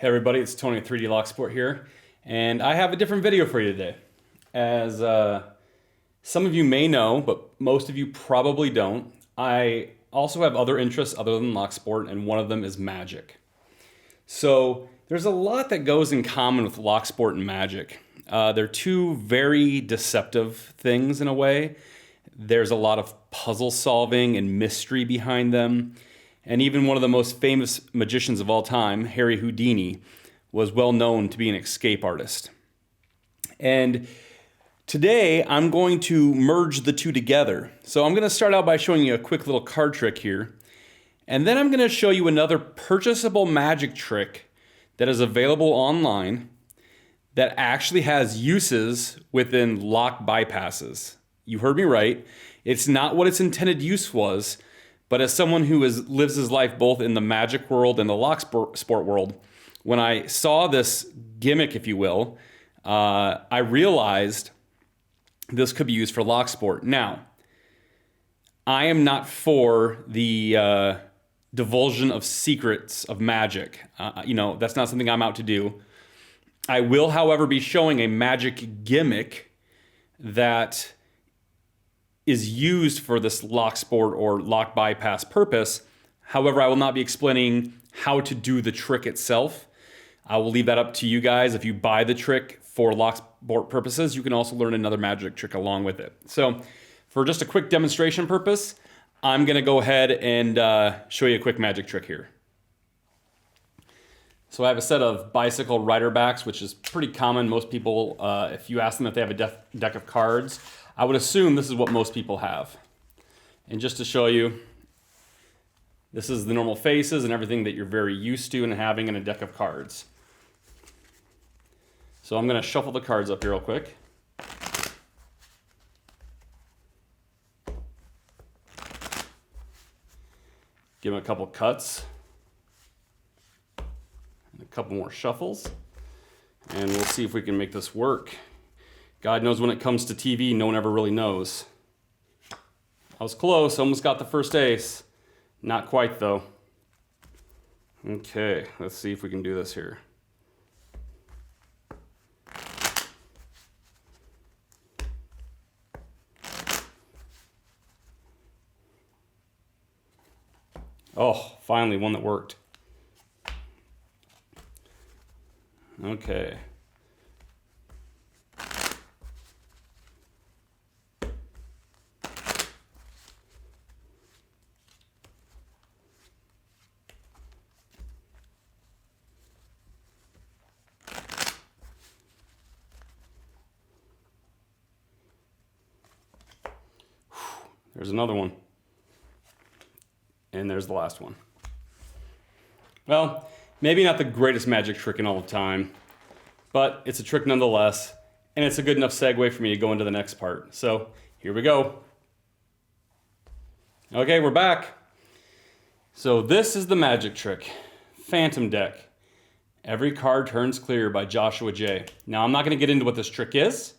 Everybody, it's Tony with 3D Lock Sport here, and I have a different video for you today. As some of you may know, but most of you probably don't, I also have other interests other than lock sport, and one of them is magic. So there's a lot that goes in common with lock sport and magic. They're two very deceptive things in a way. There's a lot of puzzle solving and mystery behind them. And even one of the most famous magicians of all time, Harry Houdini, was well known to be an escape artist. And today I'm going to merge the two together. So I'm going to start out by showing you a quick little card trick here. And then I'm going to show you another purchasable magic trick that is available online that actually has uses within lock bypasses. You heard me right. It's not what its intended use was, but as someone who lives his life both in the magic world and the lock sport world, when I saw this gimmick, if you will, I realized this could be used for lock sport. Now, I am not for the divulsion of secrets of magic. That's not something I'm out to do. I will, however, be showing a magic gimmick that is used for this lock sport or lock bypass purpose. However, I will not be explaining how to do the trick itself. I will leave that up to you guys. If you buy the trick for lock sport purposes, you can also learn another magic trick along with it. So for just a quick demonstration purpose, I'm gonna go ahead and show you a quick magic trick here. So I have a set of bicycle rider backs, which is pretty common. Most people, if you ask them if they have a deck of cards, I would assume this is what most people have. And just to show you, this is the normal faces and everything that you're very used to and having in a deck of cards. So I'm going to shuffle the cards up here real quick. Give them a couple cuts. And a couple more shuffles. And we'll see if we can make this work. God knows when it comes to TV, no one ever really knows. I was close, almost got the first ace. Not quite though. Okay, let's see if we can do this here. Oh, finally one that worked. Okay. There's another one. And there's the last one. Well, maybe not the greatest magic trick in all of time, but it's a trick nonetheless, and it's a good enough segue for me to go into the next part. So here we go. Okay, we're back. So this is the magic trick, Phantom Deck. Every card turns clear by Joshua J. Now, I'm not going to get into what this trick is.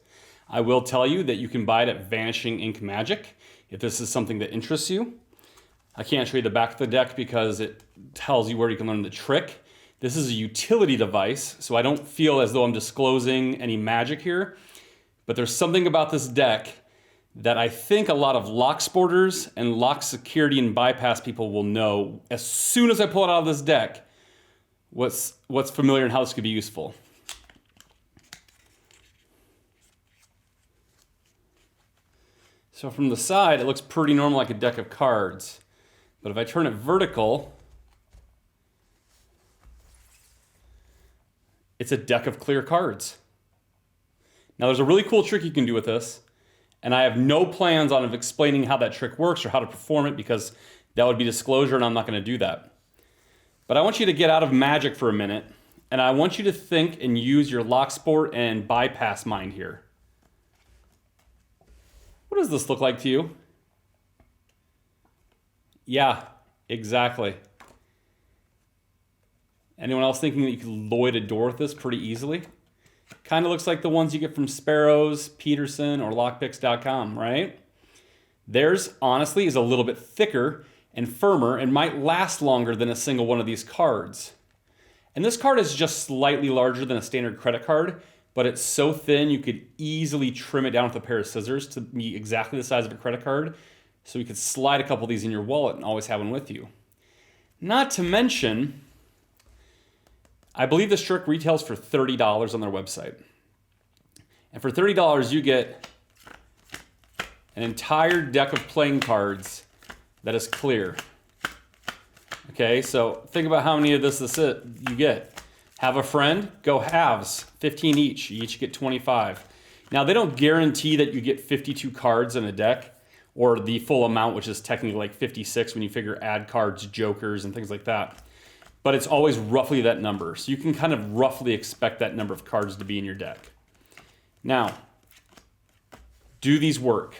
I will tell you that you can buy it at Vanishing Ink Magic if this is something that interests you. I can't show you the back of the deck because it tells you where you can learn the trick. This is a utility device, so I don't feel as though I'm disclosing any magic here. But there's something about this deck that I think a lot of lock sporters and lock security and bypass people will know as soon as I pull it out of this deck what's familiar and how this could be useful. So from the side, it looks pretty normal, like a deck of cards. But if I turn it vertical, it's a deck of clear cards. Now there's a really cool trick you can do with this, and I have no plans on explaining how that trick works or how to perform it because that would be disclosure and I'm not going to do that. But I want you to get out of magic for a minute, and I want you to think and use your lock sport and bypass mind here. What does this look like to you? Yeah, exactly. Anyone else thinking that you could Lloyd a door with this pretty easily? Kind of looks like the ones you get from Sparrows, Peterson, or lockpicks.com, right? Theirs, honestly, is a little bit thicker and firmer and might last longer than a single one of these cards. And this card is just slightly larger than a standard credit card, but it's so thin you could easily trim it down with a pair of scissors to be exactly the size of a credit card. So you could slide a couple of these in your wallet and always have one with you. Not to mention, I believe this trick retails for $30 on their website. And for $30, you get an entire deck of playing cards that is clear. Okay, so think about how many of this you get. Have a friend, go halves, 15 each. You each get 25. Now, they don't guarantee that you get 52 cards in a deck, or the full amount, which is technically like 56 when you figure add cards, jokers, and things like that. But it's always roughly that number. So you can kind of roughly expect that number of cards to be in your deck. Now, do these work?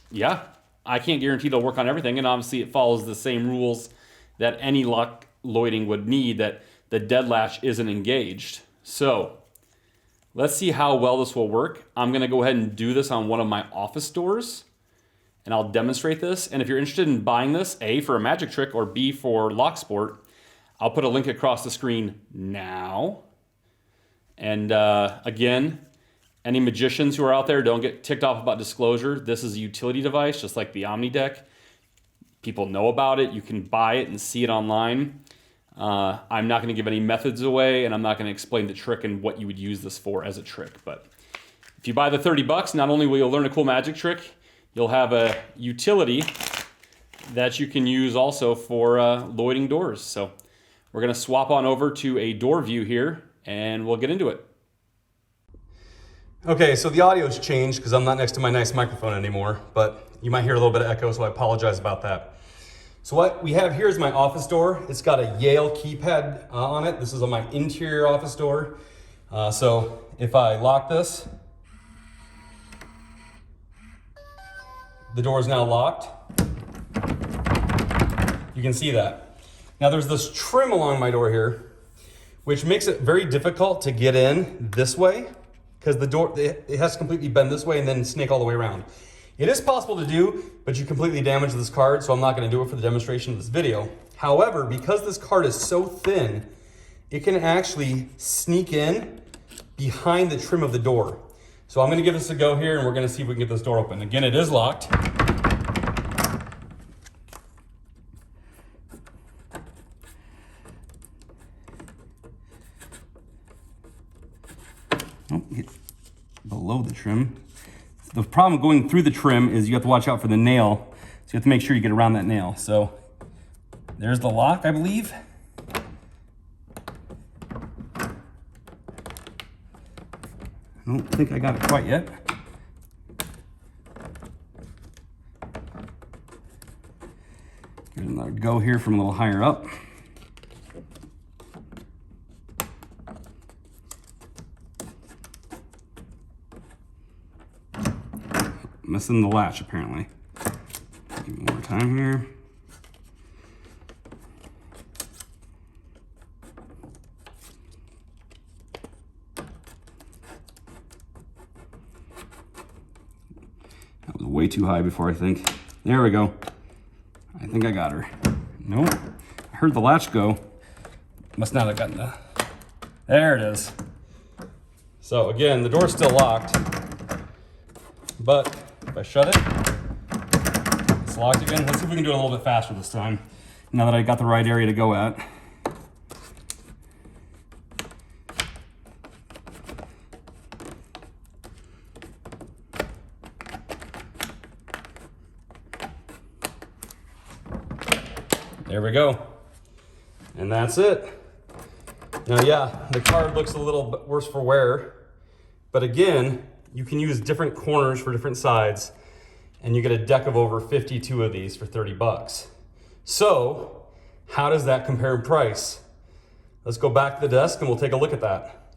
Yeah, I can't guarantee they'll work on everything, and obviously it follows the same rules that any lock loading would need, that the dead latch isn't engaged. So let's see how well this will work. I'm gonna go ahead and do this on one of my office doors, and I'll demonstrate this. And if you're interested in buying this, A, for a magic trick, or B, for lock sport, I'll put a link across the screen now. And again, any magicians who are out there, don't get ticked off about disclosure. This is a utility device, just like the Omni deck. People know about it. You can buy it and see it online. I'm not going to give any methods away, and I'm not going to explain the trick and what you would use this for as a trick. But if you buy the $30, not only will you learn a cool magic trick, you'll have a utility that you can use also for loading doors. So we're going to swap on over to a door view here, and we'll get into it. Okay, so the audio's changed because I'm not next to my nice microphone anymore, but you might hear a little bit of echo, so I apologize about that. So what we have here is my office door. It's got a Yale keypad on it. This is on my interior office door. So if I lock this, the door is now locked. You can see that. Now there's this trim along my door here, which makes it very difficult to get in this way, because the door, it has to completely bend this way and then snake all the way around. It is possible to do, but you completely damage this card, so I'm not going to do it for the demonstration of this video. However, because this card is so thin, it can actually sneak in behind the trim of the door. So I'm going to give this a go here, and we're going to see if we can get this door open. Again, it is locked. Oh, get below the trim. The problem going through the trim is you have to watch out for the nail. So you have to make sure you get around that nail. So there's the lock, I believe. I don't think I got it quite yet. Give it another go here from a little higher up. Missing the latch apparently. Give me more time here. That was way too high before, I think. There we go. I think I got her. Nope. I heard the latch go. Must not have gotten the... There it is. So again, the door's still locked, but if I shut it, it's locked again. Let's see if we can do it a little bit faster this time, now that I got the right area to go at. There we go. And that's it. Now, yeah, the card looks a little bit worse for wear, but again, you can use different corners for different sides, and you get a deck of over 52 of these for $30. So, how does that compare in price? Let's go back to the desk and we'll take a look at that.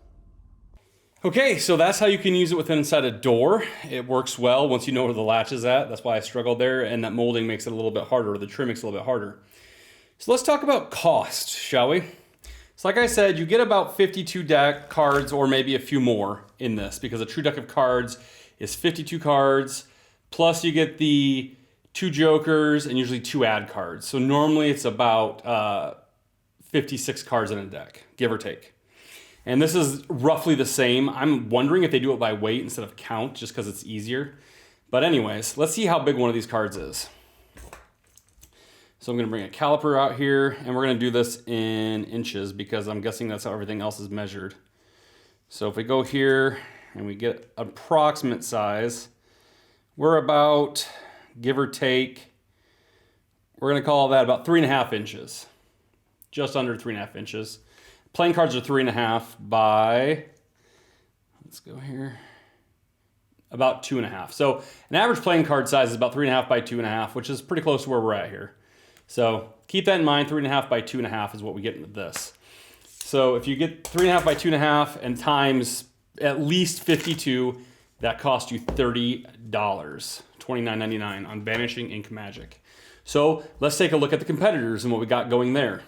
Okay, so that's how you can use it within inside a door. It works well once you know where the latch is at. That's why I struggled there, and that molding makes it a little bit harder, or the trim makes it a little bit harder. So let's talk about cost, shall we? So like I said, you get about 52 deck cards, or maybe a few more in this, because a true deck of cards is 52 cards, plus you get the 2 jokers and usually 2 ad cards. So normally it's about 56 cards in a deck, give or take. And this is roughly the same. I'm wondering if they do it by weight instead of count, just because it's easier. But anyways, let's see how big one of these cards is. So I'm gonna bring a caliper out here, and we're gonna do this in inches because I'm guessing that's how everything else is measured. So if we go here and we get approximate size, we're about, give or take, we're gonna call that about 3.5 inches. Just under 3.5 inches. Playing cards are 3.5 by, let's go here, about 2.5. So an average playing card size is about 3.5 by 2.5, which is pretty close to where we're at here. So keep that in mind, 3.5 by 2.5 is what we get into this. So if you get 3.5 by 2.5 and times at least 52, that costs you $30, $29.99 on Vanishing Ink Magic. So let's take a look at the competitors and what we got going there.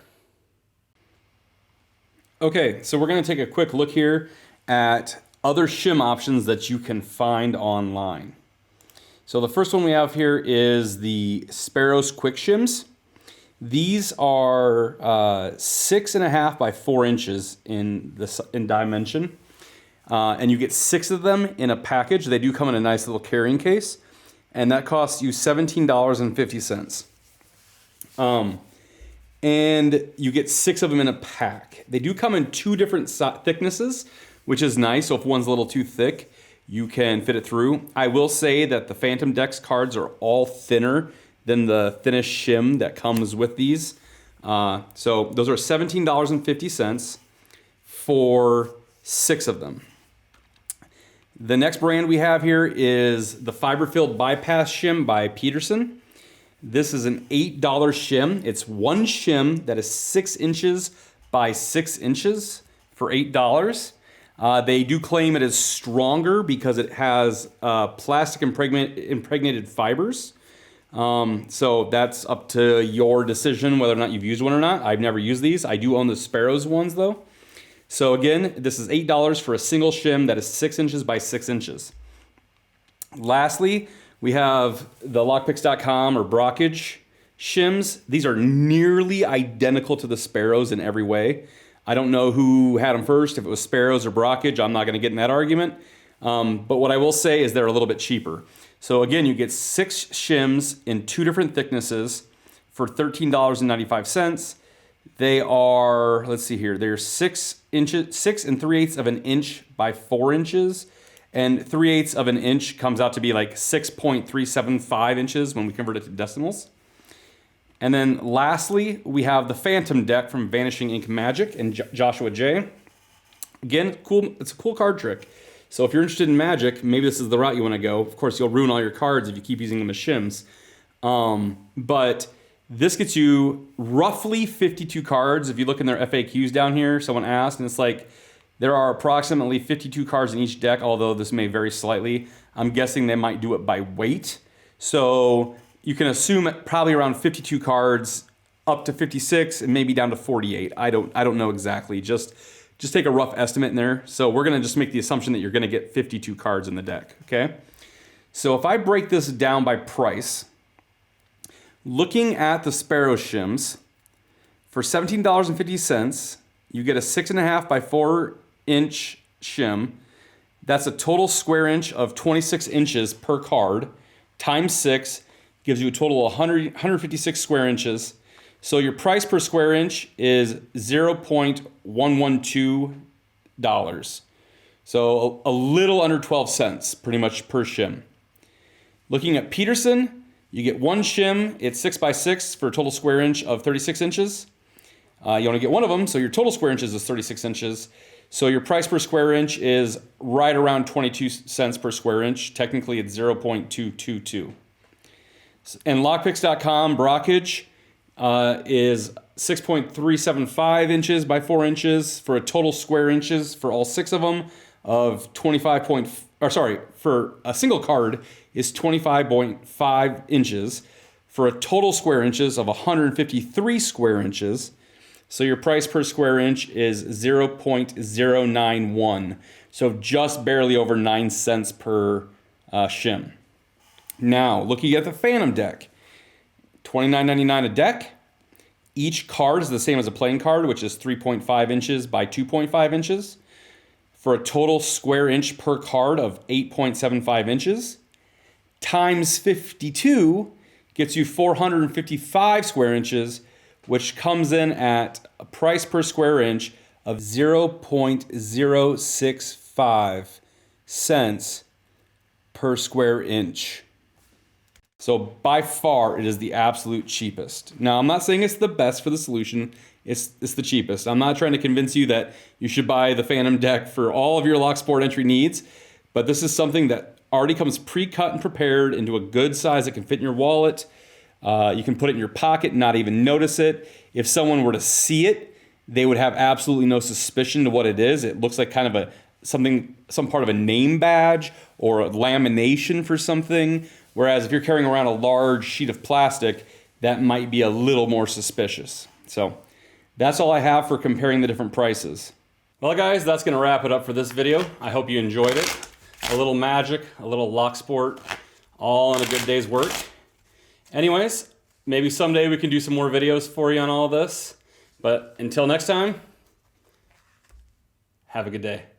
Okay, so we're gonna take a quick look here at other shim options that you can find online. So the first one we have here is the Sparrows Quick Shims. These are 6.5 by 4 inches in dimension. And you get 6 of them in a package. They do come in a nice little carrying case. And that costs you $17.50. And you get 6 of them in a pack. They do come in 2 different thicknesses, which is nice. So if one's a little too thick, you can fit it through. I will say that the Phantom Dex cards are all thinner than the thinnest shim that comes with these. So those are $17.50 for 6 of them. The next brand we have here is the Fiber-Filled Bypass Shim by Peterson. This is an $8 shim. It's one shim that is 6 inches by 6 inches for $8. They do claim it is stronger because it has plastic impregnated fibers. So that's up to your decision whether or not you've used one or not. I've never used these. I do own the Sparrows ones though. So again, this is $8 for a single shim that is 6 inches by 6 inches. Lastly, we have the lockpicks.com or Brockage shims. These are nearly identical to the Sparrows in every way. I don't know who had them first, if it was Sparrows or Brockage. I'm not going to get in that argument. But what I will say is they're a little bit cheaper. So again, you get 6 shims in 2 different thicknesses for $13.95. They are, let's see here, they're 6 and 3/8 of an inch by 4 inches. And 3/8 of an inch comes out to be like 6.375 inches when we convert it to decimals. And then lastly, we have the Phantom deck from Vanishing Ink Magic and Joshua J. Again, cool. It's a cool card trick. So if you're interested in Magic, maybe this is the route you want to go. Of course, you'll ruin all your cards if you keep using them as shims. But this gets you roughly 52 cards. If you look in their FAQs down here, someone asked, and it's like, there are approximately 52 cards in each deck, although this may vary slightly. I'm guessing they might do it by weight. So you can assume probably around 52 cards, up to 56, and maybe down to 48. I don't know exactly. Just take a rough estimate in there. So we're gonna just make the assumption that you're gonna get 52 cards in the deck, okay? So if I break this down by price, looking at the Sparrow shims, for $17.50, you get a 6.5 by 4 inch shim. That's a total square inch of 26 inches per card, times 6, gives you a total of 156 square inches. So your price per square inch is $0.112. So a little under 12 cents, pretty much per shim. Looking at Peterson, you get one shim, it's 6 by 6 for a total square inch of 36 inches. You only get one of them, so your total square inches is 36 inches. So your price per square inch is right around 22 cents per square inch. Technically, it's 0.222. And lockpicks.com Brockage is 6.375 inches by 4 inches for a total square inches for all 6 of them of for a single card is 25.5 inches for a total square inches of 153 square inches. So your price per square inch is 0.091. So just barely over 9 cents per shim. Now, looking at the Phantom deck, $29.99 a deck. Each card is the same as a playing card, which is 3.5 inches by 2.5 inches, for a total square inch per card of 8.75 inches. Times 52 gets you 455 square inches, which comes in at a price per square inch of 0.065 cents per square inch. So by far, it is the absolute cheapest. Now, I'm not saying it's the best for the solution. It's the cheapest. I'm not trying to convince you that you should buy the Phantom deck for all of your Locksport entry needs, but this is something that already comes pre-cut and prepared into a good size that can fit in your wallet. You can put it in your pocket and not even notice it. If someone were to see it, they would have absolutely no suspicion to what it is. It looks like kind of some part of a name badge or a lamination for something. Whereas if you're carrying around a large sheet of plastic, that might be a little more suspicious. So that's all I have for comparing the different prices. Well guys, that's gonna wrap it up for this video. I hope you enjoyed it. A little magic, a little Locksport, all in a good day's work. Anyways, maybe someday we can do some more videos for you on all this. But until next time, have a good day.